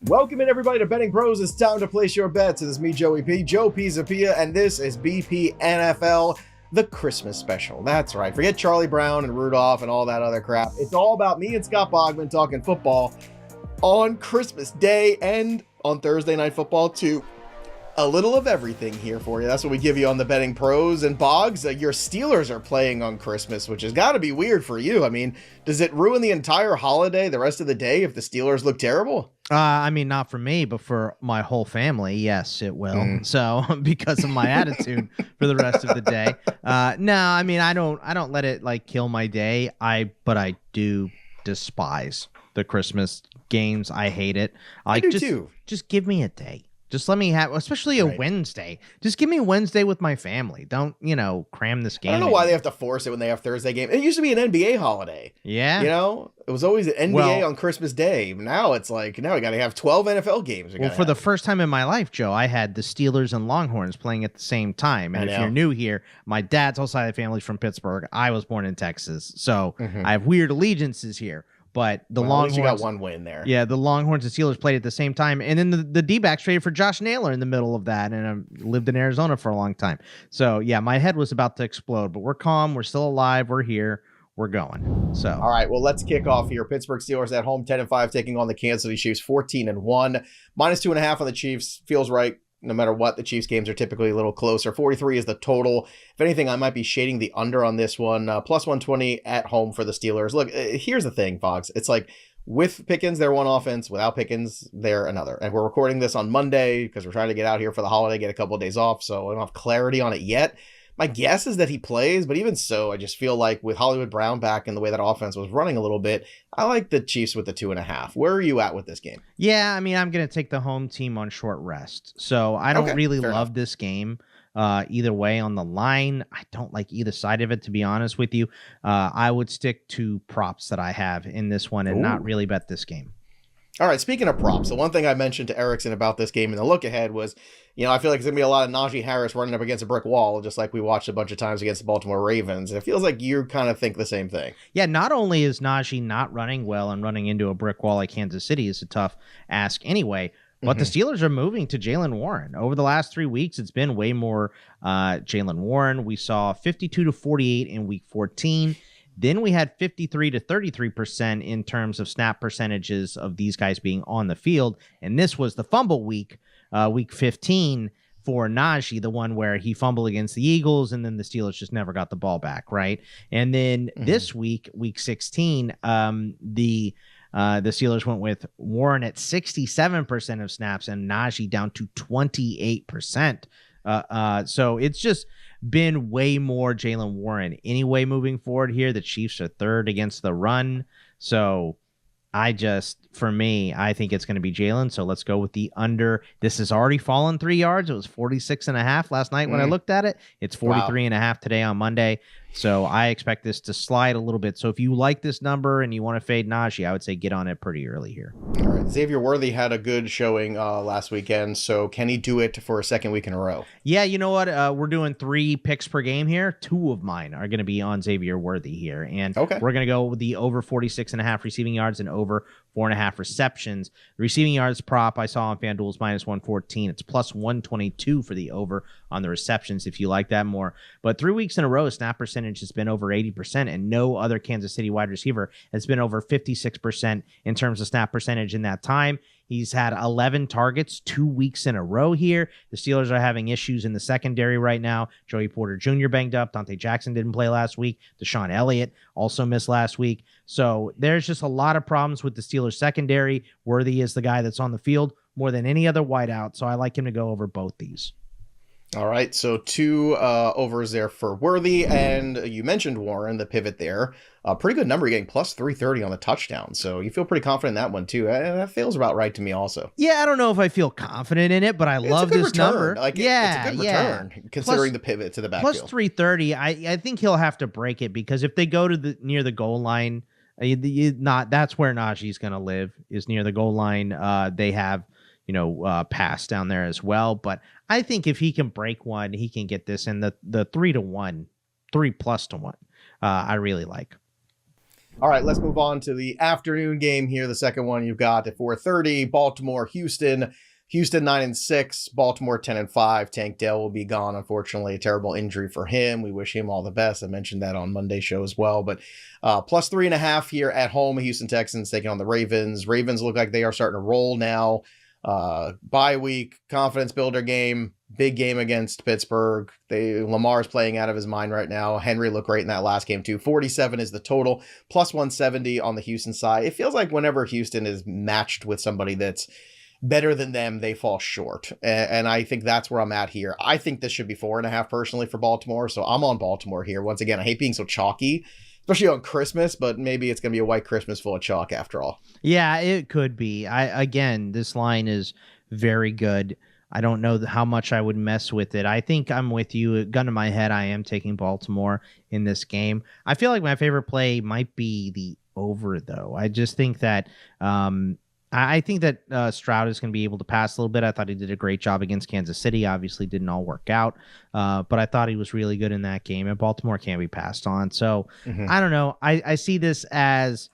Welcome in, everybody, to Betting Pros. It's time to place your bets. It is me, Joey P, Joe Pisapia, and this is BP NFL, the Christmas special. That's right. Forget Charlie Brown and Rudolph and all that other crap. It's all about me and Scott Bogman talking football on Christmas Day and on Thursday Night Football, too. A little of everything here for you. That's what we give you on the Betting Pros. And Boggs, your Steelers are playing on Christmas, which has got to be weird for you. I mean, does it ruin the entire holiday, the rest of the day, if the Steelers look terrible? I mean, not for me, but for my whole family, yes, it will. So because of my attitude for the rest of the day. No, I mean, I don't let it like kill my day. But I do despise the Christmas games. I hate it. I do too. Just give me a day. Just let me have, especially a Wednesday. Just give me Wednesday with my family. Don't, cram this game. I don't know why they have to force it when they have Thursday games. It used to be an NBA holiday. Yeah. It was always an NBA on Christmas Day. Now it's like, now we got to have 12 NFL games. Well, for the first time in my life, Joe, I had the Steelers and Longhorns playing at the same time. And if you're new here, my dad's whole side of the family is from Pittsburgh. I was born in Texas. So I have weird allegiances here. But the Longhorns, you got one win there. Yeah, the Longhorns and Steelers played at the same time. And then the D-backs traded for Josh Naylor in the middle of that. And I lived in Arizona for a long time. So, yeah, my head was about to explode. But we're calm. We're still alive. We're here. We're going. So, all right, well, let's kick off here. Pittsburgh Steelers at home, 10-5, taking on the Kansas City Chiefs, 14-1. -2.5 on the Chiefs. Feels right. No matter what, the Chiefs games are typically a little closer. 43 is the total. If anything, I might be shading the under on this one. Plus 120 at home for the Steelers. Look, here's the thing, Fox. It's like with Pickens, they're one offense. Without Pickens, they're another. And we're recording this on Monday because we're trying to get out here for the holiday, get a couple of days off. So I don't have clarity on it yet. My guess is that he plays, but even so, I just feel like with Hollywood Brown back and the way that offense was running a little bit, I like the Chiefs with the 2.5. Where are you at with this game? Yeah, I mean, I'm going to take the home team on short rest. So I don't really love this game either way on the line. I don't like either side of it, to be honest with you. I would stick to props that I have in this one and not really bet this game. All right, speaking of props, the one thing I mentioned to Erickson about this game in the look ahead was, I feel like it's going to be a lot of Najee Harris running up against a brick wall, just like we watched a bunch of times against the Baltimore Ravens. It feels like you kind of think the same thing. Yeah, not only is Najee not running well and running into a brick wall like Kansas City is a tough ask anyway, but the Steelers are moving to Jaylen Warren. Over the last 3 weeks, it's been way more Jaylen Warren. We saw 52-48 in week 14. Then we had 53 to 33% in terms of snap percentages of these guys being on the field. And this was the fumble week, week 15 for Najee, the one where he fumbled against the Eagles and then the Steelers just never got the ball back, right? And then this week, week 16, the Steelers went with Warren at 67% of snaps and Najee down to 28%. So it's just been way more Jaylen Warren anyway moving forward here. The Chiefs are third against the run. So for me, I think it's going to be Jaylen. So let's go with the under. This has already fallen 3 yards. It was 46.5 last night when I looked at it. It's 43.5 today on Monday. So I expect this to slide a little bit. So if you like this number and you want to fade Najee, I would say get on it pretty early here. All right. Xavier Worthy had a good showing last weekend. So can he do it for a second week in a row? Yeah, you know what? We're doing 3 picks per game here. 2 of mine are going to be on Xavier Worthy here. And we're going to go with the over 46.5 receiving yards and over 4.5 receptions. The receiving yards prop I saw on FanDuel is -114. It's plus 122 for the over on the receptions if you like that more. But 3 weeks in a row, snap percentage has been over 80%, and no other Kansas City wide receiver has been over 56% in terms of snap percentage in that time. He's had 11 targets 2 weeks in a row here. The Steelers are having issues in the secondary right now. Joey Porter Jr. banged up. Dante Jackson didn't play last week. Deshaun Elliott also missed last week. So there's just a lot of problems with the Steelers secondary. Worthy is the guy that's on the field more than any other wideout, so I like him to go over both these. All right, so 2 overs there for Worthy, and you mentioned Warren, the pivot there. A pretty good number, you're getting plus 330 on the touchdown, so you feel pretty confident in that one, too. That feels about right to me also. Yeah, I don't know if I feel confident in it, but I love this number. Like, it's a good return, considering the pivot to the backfield. Plus 330, I think he'll have to break it, because if they go to near the goal line, that's where Najee's going to live, is near the goal line. They have pass down there as well. But I think if he can break one, he can get this in the 3+1. I really like. All right, let's move on to the afternoon game here. The second one you've got at 4:30, Baltimore, Houston. Houston 9-6, Baltimore 10-5. Tank Dell will be gone. Unfortunately, a terrible injury for him. We wish him all the best. I mentioned that on Monday's show as well. But plus 3.5 here at home. Houston Texans taking on the Ravens. Ravens look like they are starting to roll now. Bye week, confidence builder game, big game against Pittsburgh. Lamar's playing out of his mind right now. Henry looked great in that last game too. 47 is the total, plus 170 on the Houston side. It feels like whenever Houston is matched with somebody that's better than them, they fall short. And I think that's where I'm at here. I think this should be 4.5 personally for Baltimore. So I'm on Baltimore here. Once again, I hate being so chalky, especially on Christmas, but maybe it's going to be a white Christmas full of chalk after all. Yeah, it could be. Again, this line is very good. I don't know how much I would mess with it. I think I'm with you. Gun to my head, I am taking Baltimore in this game. I feel like my favorite play might be the over, though. I just think that I think that Stroud is going to be able to pass a little bit. I thought he did a great job against Kansas City. Obviously didn't all work out, but I thought he was really good in that game, and Baltimore can't be passed on. So I don't know. I see this as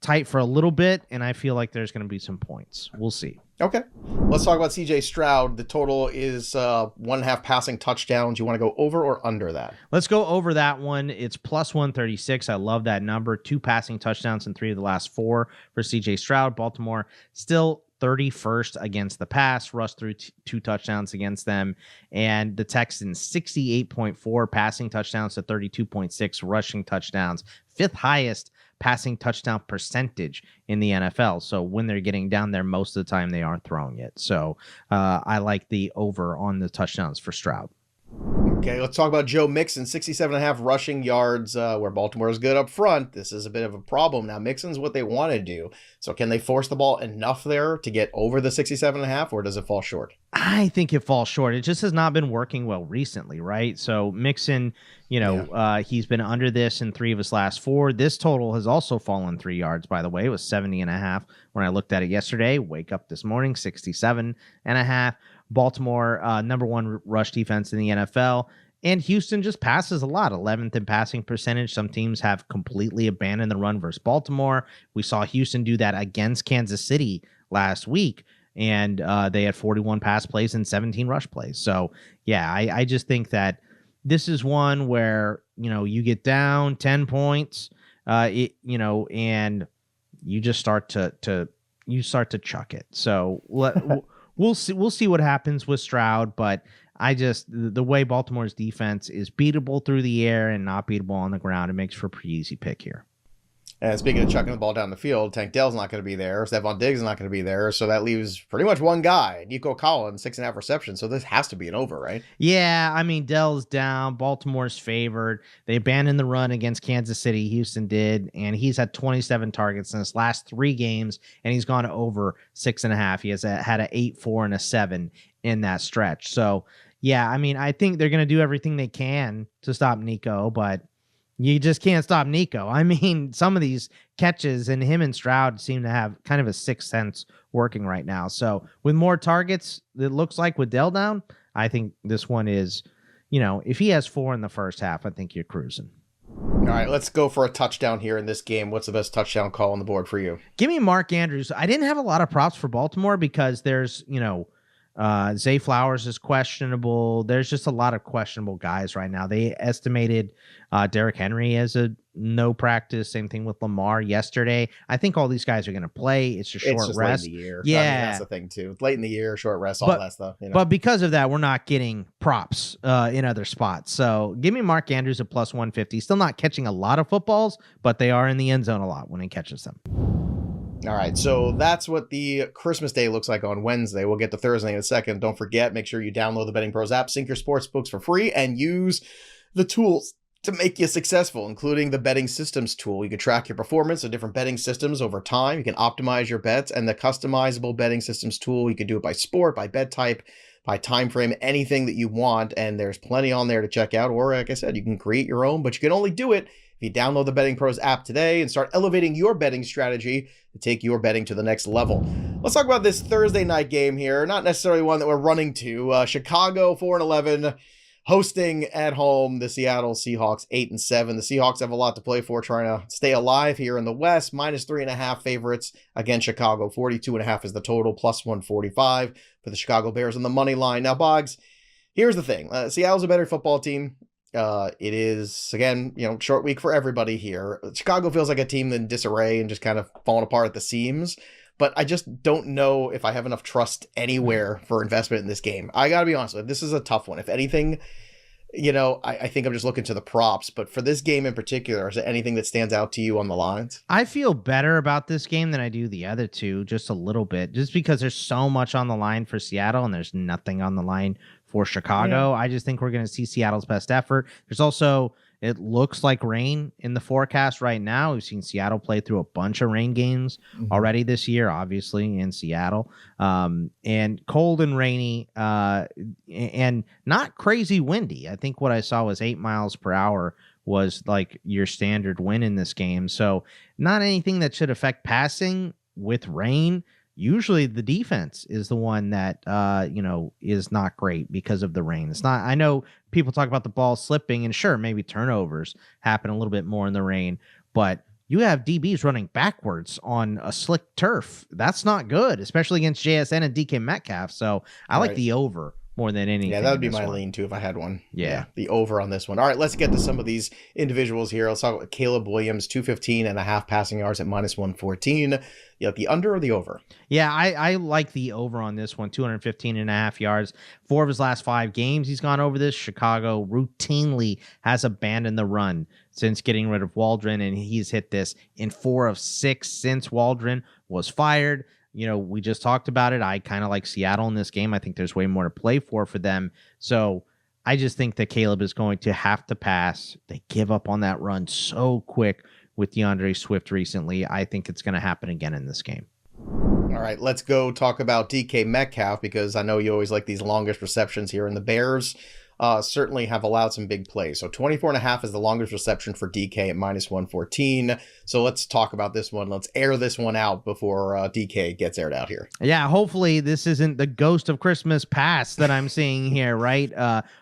tight for a little bit, and I feel like there's going to be some points. We'll see. Okay. Let's talk about CJ Stroud. The total is 1.5 passing touchdowns. You want to go over or under that? Let's go over that one. It's plus 136. I love that number. 2 passing touchdowns in 3 of the last 4 for CJ Stroud. Baltimore still 31st against the pass. Rush through 2 touchdowns against them. And the Texans 68.4 passing touchdowns to 32.6 rushing touchdowns. 5th highest passing touchdown percentage in the NFL. So when they're getting down there, most of the time they aren't throwing it. So I like the over on the touchdowns for Stroud. Okay, let's talk about Joe Mixon, 67.5 rushing yards, where Baltimore is good up front. This is a bit of a problem. Now, Mixon's what they want to do. So can they force the ball enough there to get over the 67.5, or does it fall short? I think it falls short. It just has not been working well recently, right? So Mixon, he's been under this in 3 of his last 4. This total has also fallen 3 yards, by the way. It was 70.5 when I looked at it yesterday. Wake up this morning, 67.5. Baltimore, number 1 rush defense in the NFL. And Houston just passes a lot, 11th in passing percentage. Some teams have completely abandoned the run versus Baltimore. We saw Houston do that against Kansas City last week, and they had 41 pass plays and 17 rush plays. So, yeah, I just think that this is one where, you get down 10 points, and you just start to chuck it. So we'll see what happens with Stroud, but the way Baltimore's defense is beatable through the air and not beatable on the ground, it makes for a pretty easy pick here. And speaking of chucking the ball down the field, Tank Dell's not going to be there. Stephon Diggs is not going to be there. So that leaves pretty much one guy, Nico Collins, 6.5 receptions. So this has to be an over, right? Yeah, I mean, Dell's down. Baltimore's favored. They abandoned the run against Kansas City. Houston did. And he's had 27 targets in his last 3 games, and he's gone over 6.5. He has had an 8, 4, and a 7 in that stretch. So, yeah, I mean, I think they're going to do everything they can to stop Nico, but you just can't stop Nico. I mean, some of these catches and him and Stroud seem to have kind of a sixth sense working right now. So with more targets, it looks like with Dell down, I think this one is, if he has 4 in the first half, I think you're cruising. All right, let's go for a touchdown here in this game. What's the best touchdown call on the board for you? Give me Mark Andrews. I didn't have a lot of props for Baltimore because there's, Zay Flowers is questionable. There's just a lot of questionable guys right now. They estimated Derrick Henry as a no practice. Same thing with Lamar yesterday. I think all these guys are going to play. It's just short rest. Late in the year. Yeah, I mean, that's the thing too. It's late in the year, short rest, all that stuff. But because of that, we're not getting props in other spots. So give me Mark Andrews at plus 150. Still not catching a lot of footballs, but they are in the end zone a lot when he catches them. All right, so that's what the Christmas day looks like on Wednesday. We'll get to Thursday in a second. Don't forget, make sure you download the BettingPros app, sync your sports books for free, and use the tools to make you successful, including the betting systems tool. You can track your performance of different betting systems over time. You can optimize your bets, and the customizable betting systems tool, you can do it by sport, by bet type, by time frame, anything that you want, and there's plenty on there to check out. Or, like I said, you can create your own, but you can only do it if you download the BettingPros app today and start elevating your betting strategy to take your betting to the next level. Let's talk about this Thursday night game here. Not necessarily one that we're running to. Chicago 4-11, hosting at home the Seattle Seahawks, 8-7. The Seahawks have a lot to play for, trying to stay alive here in the West. -3.5 favorites against Chicago. 42.5 is the total, +145 for the Chicago Bears on the money line. Now, Boggs, here's the thing. Seattle's a better football team. It is, again, short week for everybody here. Chicago feels like a team in disarray and just kind of falling apart at the seams. But I just don't know if I have enough trust anywhere for investment in this game. I got to be honest with you, this is a tough one. If anything, I think I'm just looking to the props. But for this game in particular, is there anything that stands out to you on the lines? I feel better about this game than I do the other two, just a little bit, just because there's so much on the line for Seattle and there's nothing on the line for Chicago. Yeah. I just think we're going to see Seattle's best effort. There's also, it looks like rain in the forecast right now. We've seen Seattle play through a bunch of rain games already this year, obviously, in Seattle. And cold and rainy and not crazy windy. I think what I saw was 8 miles per hour was like your standard wind in this game. So not anything that should affect passing with rain. Usually the defense is the one that, is not great because of the rain. It's not, I know people talk about the ball slipping and sure, maybe turnovers happen a little bit more in the rain, but you have DBs running backwards on a slick turf. That's not good, especially against JSN and DK Metcalf. So I like the over more than anything. Yeah, that would be my lean too if I had one. Yeah, the over on this one. All right, let's get to some of these individuals here. Let's talk about Caleb Williams, 215.5 passing yards at -114. The under or the over? Yeah, I like the over on this one, 215.5 yards. 4 of his last 5 games he's gone over this. Chicago routinely has abandoned the run since getting rid of Waldron, and he's hit this in 4 of 6 since Waldron was fired. We just talked about it. I kind of like Seattle in this game. I think there's way more to play for them. So I just think that Caleb is going to have to pass. They give up on that run so quick with DeAndre Swift recently. I think it's going to happen again in this game. All right, let's go talk about DK Metcalf, because I know you always like these longest receptions here. And the Bears certainly have allowed some big plays. So 24.5 is the longest reception for DK at -114. So let's talk about this one. Let's air this one out before DK gets aired out here. Yeah, hopefully this isn't the ghost of Christmas past that I'm seeing here, right?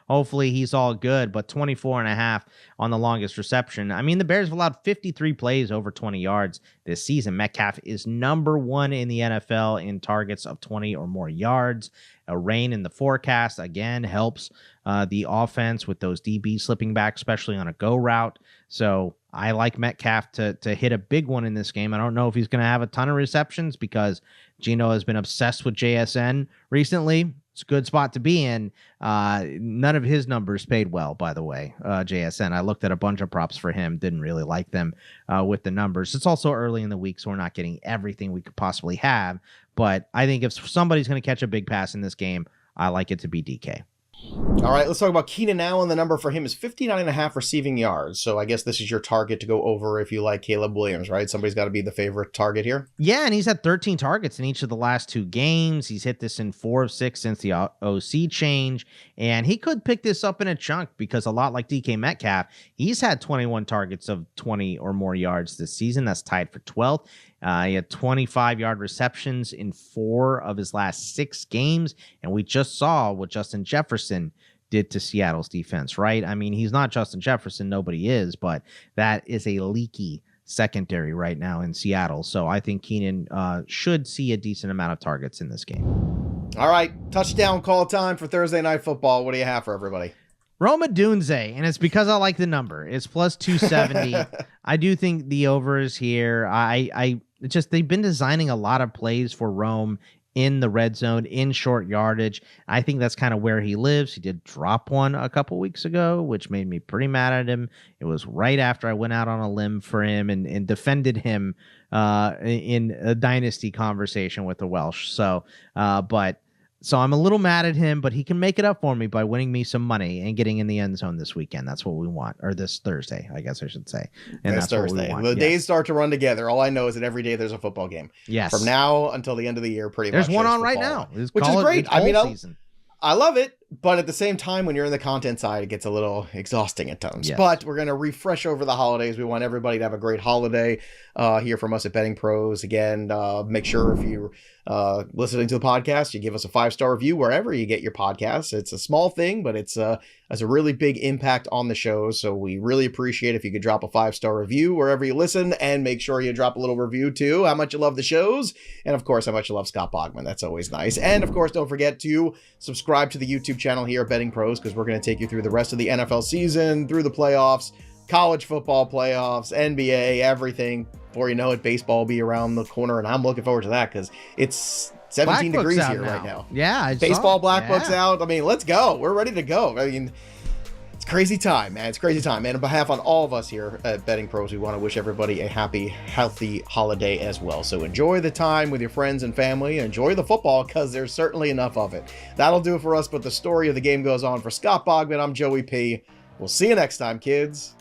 Hopefully he's all good, but 24.5 on the longest reception. I mean, the Bears have allowed 53 plays over 20 yards this season. Metcalf is number 1 in the NFL in targets of 20 or more yards. A rain in the forecast, again, helps the offense with those DBs slipping back, especially on a go route. So I like Metcalf to hit a big one in this game. I don't know if he's going to have a ton of receptions because Gino has been obsessed with JSN recently. It's a good spot to be in. None of his numbers paid well, by the way, JSN. I looked at a bunch of props for him. Didn't really like them with the numbers. It's also early in the week, so we're not getting everything we could possibly have. But I think if somebody's going to catch a big pass in this game, I like it to be DK. All right, let's talk about Keenan Allen. The number for him is 59.5 receiving yards. So I guess this is your target to go over if you like Caleb Williams, right? Somebody's got to be the favorite target here. Yeah, and he's had 13 targets in each of the last 2 games. He's hit this in 4 of 6 since the OC change. And he could pick this up in a chunk because a lot like DK Metcalf, he's had 21 targets of 20 or more yards this season. That's tied for 12th. He had 25-yard receptions in 4 of his last 6 games, and we just saw what Justin Jefferson did to Seattle's defense, right? I mean, he's not Justin Jefferson, nobody is, but that is a leaky secondary right now in Seattle. So I think Keenan should see a decent amount of targets in this game. All right, touchdown call time for Thursday Night Football. What do you have for everybody? Roma Dunze, and it's because I like the number. It's plus 270. I do think the over is here. They've been designing a lot of plays for Rome in the red zone, in short yardage. I think that's kind of where he lives. He did drop one a couple weeks ago, which made me pretty mad at him. It was right after I went out on a limb for him and defended him in a dynasty conversation with the Welsh. So I'm a little mad at him, but he can make it up for me by winning me some money and getting in the end zone this weekend. That's what we want. Or this Thursday, I guess I should say. And that's Thursday. What we want. The days start to run together. All I know is that every day there's a football game. Yes. From now until the end of the year, pretty much. There's one on right now. Which is great. I mean, I love it. But at the same time, when you're in the content side, it gets a little exhausting at times. Yes. But we're going to refresh over the holidays. We want everybody to have a great holiday here from us at Betting Pros. Again, make sure if you're listening to the podcast, you give us a 5-star review wherever you get your podcasts. It's a small thing, but it's has a really big impact on the show. So we really appreciate if you could drop a 5-star review wherever you listen, and make sure you drop a little review too, how much you love the shows, and of course, how much you love Scott Bogman. That's always nice. And of course, don't forget to subscribe to the YouTube channel here at Betting Pros, because we're going to take you through the rest of the NFL season, through the playoffs, college football playoffs, NBA, everything. Before you know it, baseball will be around the corner, and I'm looking forward to that because it's 17 Black degrees Book's here out right now. Yeah, Baseball Black Book's out. I mean, let's go. We're ready to go. I mean, it's crazy time, man. It's crazy time. And on behalf of all of us here at Betting Pros, we want to wish everybody a happy, healthy holiday as well. So enjoy the time with your friends and family. Enjoy the football, because there's certainly enough of it. That'll do it for us, but the story of the game goes on. For Scott Bogman, I'm Joey P. We'll see you next time, kids.